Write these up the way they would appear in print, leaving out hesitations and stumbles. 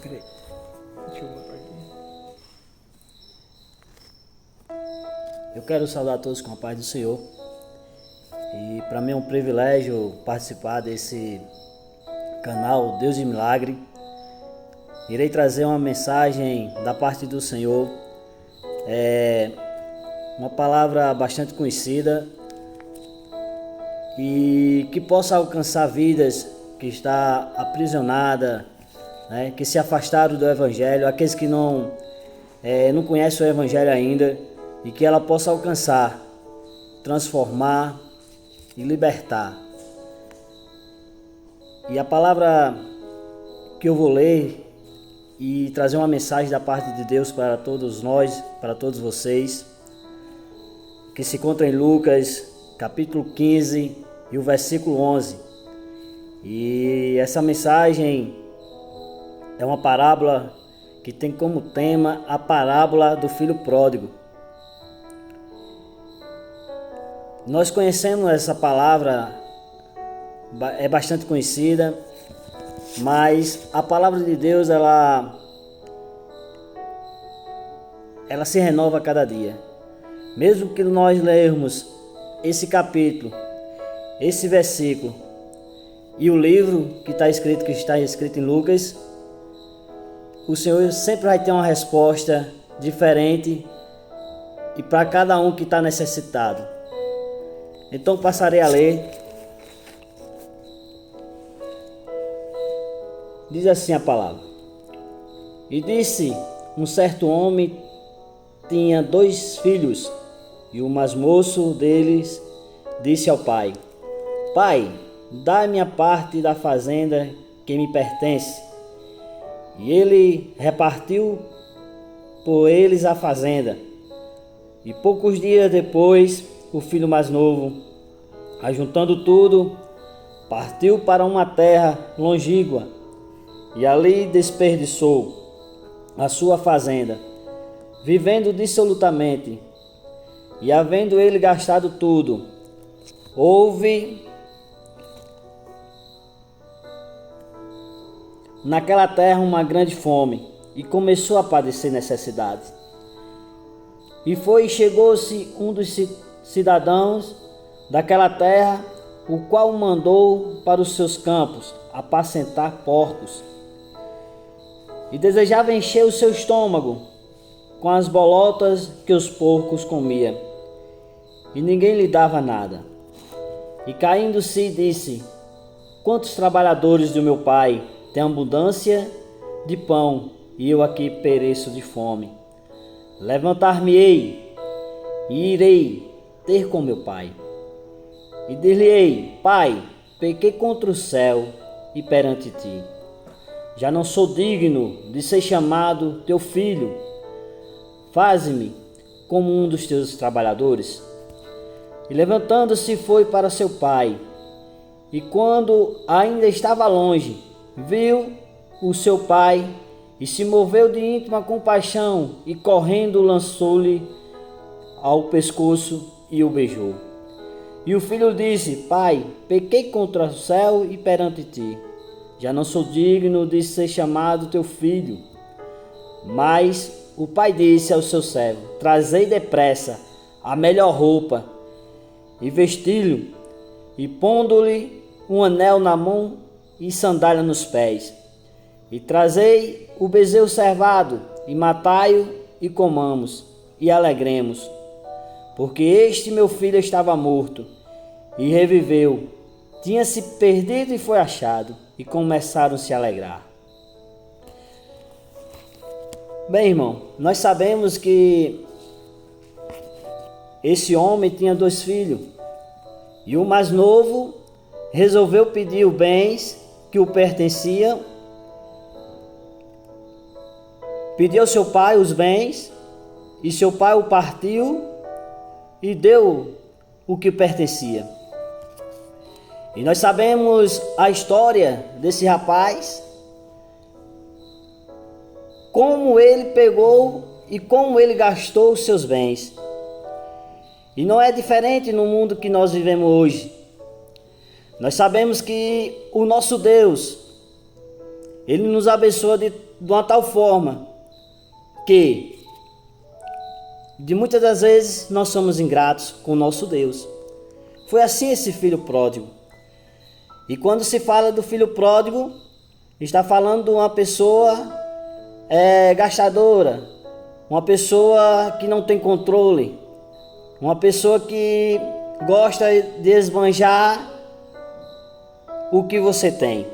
Peraí. Deixa eu botar aqui. Eu quero saudar todos com a paz do Senhor. E para mim é um privilégio participar desse canal Deus de Milagre. Irei trazer uma mensagem da parte do Senhor. Uma palavra bastante conhecida e que possa alcançar vidas que está aprisionada, né, que se afastaram do Evangelho, aqueles que não conhecem o Evangelho ainda, e que ela possa alcançar, transformar e libertar. E a palavra que eu vou ler e trazer uma mensagem da parte de Deus para todos nós, para todos vocês, que se encontra em Lucas, capítulo 15 e o versículo 11. E essa mensagem é uma parábola que tem como tema a parábola do filho pródigo. Nós conhecemos essa palavra, é bastante conhecida, mas a palavra de Deus ela se renova a cada dia. Mesmo que nós lermos esse capítulo, esse versículo e o livro que está escrito em Lucas, o Senhor sempre vai ter uma resposta diferente e para cada um que está necessitado. Então passarei a ler. Diz assim a palavra: E disse: um certo homem tinha 2 filhos, e o mais moço deles disse ao pai: Pai, dá-me a parte da fazenda que me pertence. E ele repartiu por eles a fazenda. E poucos dias depois, o filho mais novo, ajuntando tudo, partiu para uma terra longínqua e ali desperdiçou a sua fazenda, vivendo dissolutamente. E havendo ele gastado tudo, houve naquela terra uma grande fome e começou a padecer necessidades. E chegou-se um dos cidadãos daquela terra, o qual o mandou para os seus campos apacentar porcos. E desejava encher o seu estômago com as bolotas que os porcos comiam. E ninguém lhe dava nada. E caindo-se disse: Quantos trabalhadores do meu pai têm abundância de pão, e eu aqui pereço de fome. Levantar-me-ei e irei ter com meu pai. E dir-lhe-ei: Pai, pequei contra o céu e perante ti. Já não sou digno de ser chamado teu filho. Faze-me como um dos teus trabalhadores. E levantando-se foi para seu pai. E quando ainda estava longe, viu o seu pai e se moveu de íntima compaixão e correndo lançou-lhe ao pescoço e o beijou. E o filho disse: Pai, pequei contra o céu e perante ti. Já não sou digno de ser chamado teu filho. Mas o pai disse ao seu servo: Trazei depressa a melhor roupa e vesti-lo, e pondo-lhe um anel na mão e sandália nos pés. E trazei o bezerro cevado, e matai-o, e comamos, e alegremos. Porque este meu filho estava morto, e reviveu, tinha-se perdido e foi achado, e começaram a se alegrar. Bem, irmão, nós sabemos que esse homem tinha 2 filhos, e o mais novo resolveu pedir os bens que o pertenciam. Pediu ao seu pai os bens, e seu pai o partiu e deu o que pertencia. E nós sabemos a história desse rapaz, como ele pegou e como ele gastou os seus bens. E não é diferente no mundo que nós vivemos hoje. Nós sabemos que o nosso Deus, Ele nos abençoa de uma tal forma que, de muitas das vezes, nós somos ingratos com o nosso Deus. Foi assim esse filho pródigo. E quando se fala do filho pródigo, está falando de uma pessoa gastadora, uma pessoa que não tem controle, uma pessoa que gosta de esbanjar o que você tem.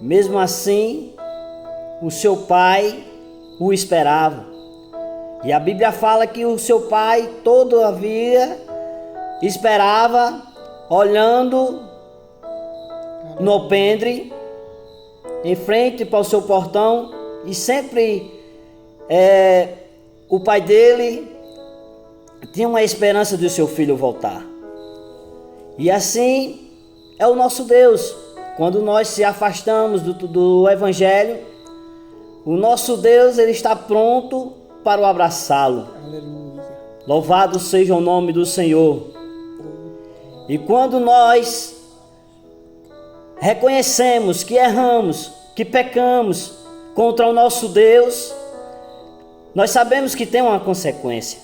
Mesmo assim, o seu pai o esperava. E a Bíblia fala que o seu pai, todavia, esperava, olhando no alpendre, em frente para o seu portão, e sempre o pai dele tinha uma esperança de o seu filho voltar. E assim é o nosso Deus. Quando nós se afastamos do Evangelho, o nosso Deus, ele está pronto para o abraçá-lo. Aleluia. Louvado seja o nome do Senhor. E quando nós reconhecemos que erramos, que pecamos contra o nosso Deus, nós sabemos que tem uma consequência.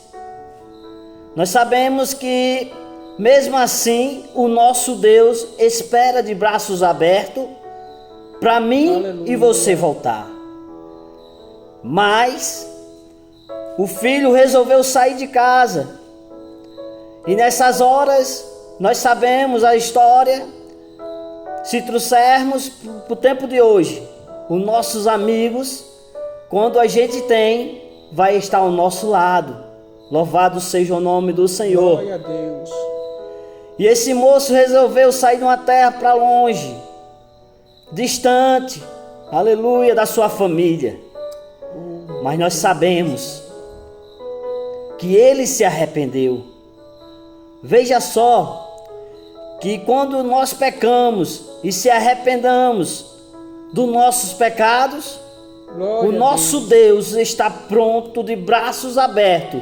Nós sabemos que, mesmo assim, o nosso Deus espera de braços abertos para mim, aleluia, e você voltar. Mas o filho resolveu sair de casa. E nessas horas, nós sabemos a história. Se trouxermos para o tempo de hoje, os nossos amigos, quando a gente tem, vai estar ao nosso lado. Louvado seja o nome do Senhor. Glória a Deus. E esse moço resolveu sair de uma terra para longe, distante, aleluia, da sua família. Mas nós sabemos que ele se arrependeu. Veja só, que quando nós pecamos e se arrependamos dos nossos pecados, Glória o nosso Deus está pronto, de braços abertos,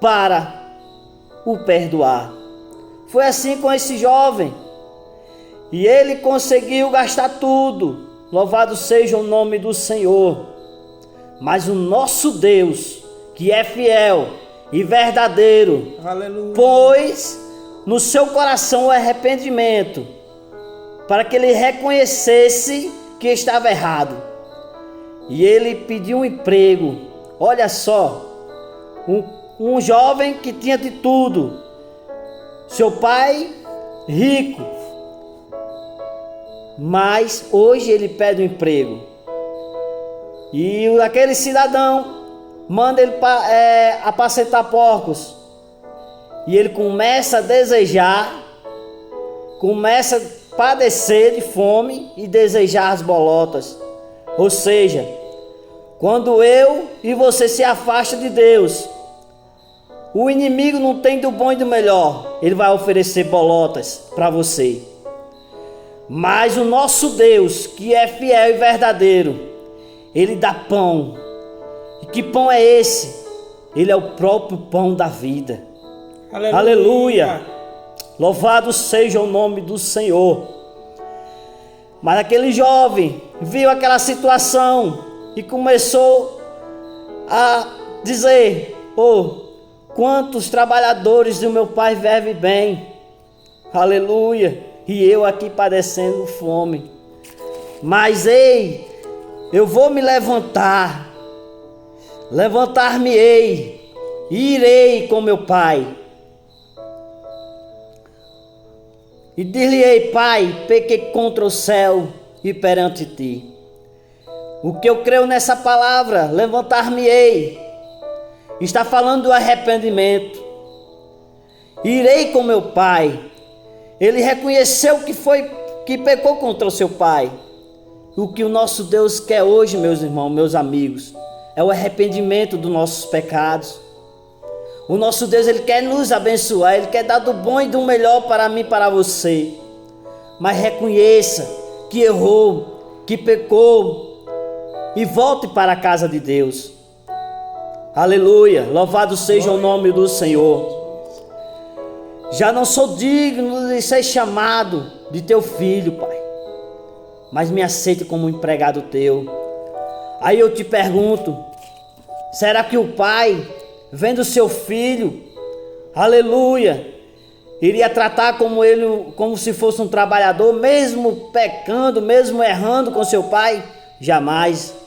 para o perdoar. Foi assim com esse jovem. E ele conseguiu gastar tudo. Louvado seja o nome do Senhor. Mas o nosso Deus, que é fiel e verdadeiro, aleluia, pôs no seu coração o arrependimento, para que ele reconhecesse que estava errado. E ele pediu um emprego. Olha só, um jovem que tinha de tudo. Seu pai rico, mas hoje ele pede um emprego. E aquele cidadão manda ele apacentar porcos. E ele começa a desejar, começa a padecer de fome e desejar as bolotas. Ou seja, quando eu e você se afasta de Deus, o inimigo não tem do bom e do melhor. Ele vai oferecer bolotas para você. Mas o nosso Deus, que é fiel e verdadeiro, ele dá pão. E que pão é esse? Ele é o próprio pão da vida. Aleluia. Aleluia. Louvado seja o nome do Senhor. Mas aquele jovem viu aquela situação e começou a dizer: quantos trabalhadores do meu pai vivem bem. Aleluia. E eu aqui padecendo fome. Mas ei, eu vou me levantar. Levantar-me-ei e irei com meu pai. E dir-lhe-ei: Pai, pequei contra o céu e perante ti. O que eu creio nessa palavra, levantar-me-ei, está falando do arrependimento. Irei com meu pai. Ele reconheceu que pecou contra o seu pai. O que o nosso Deus quer hoje, meus irmãos, meus amigos, é o arrependimento dos nossos pecados. O nosso Deus, ele quer nos abençoar, ele quer dar do bom e do melhor para mim e para você. Mas reconheça que errou, que pecou e volte para a casa de Deus. Aleluia, louvado seja o nome do Senhor. Já não sou digno de ser chamado de teu filho, Pai. mas me aceite como empregado teu. Aí eu te pergunto, será que o pai, vendo seu filho, aleluia, iria tratar como ele, como se fosse um trabalhador, mesmo pecando, mesmo errando com seu pai? Jamais.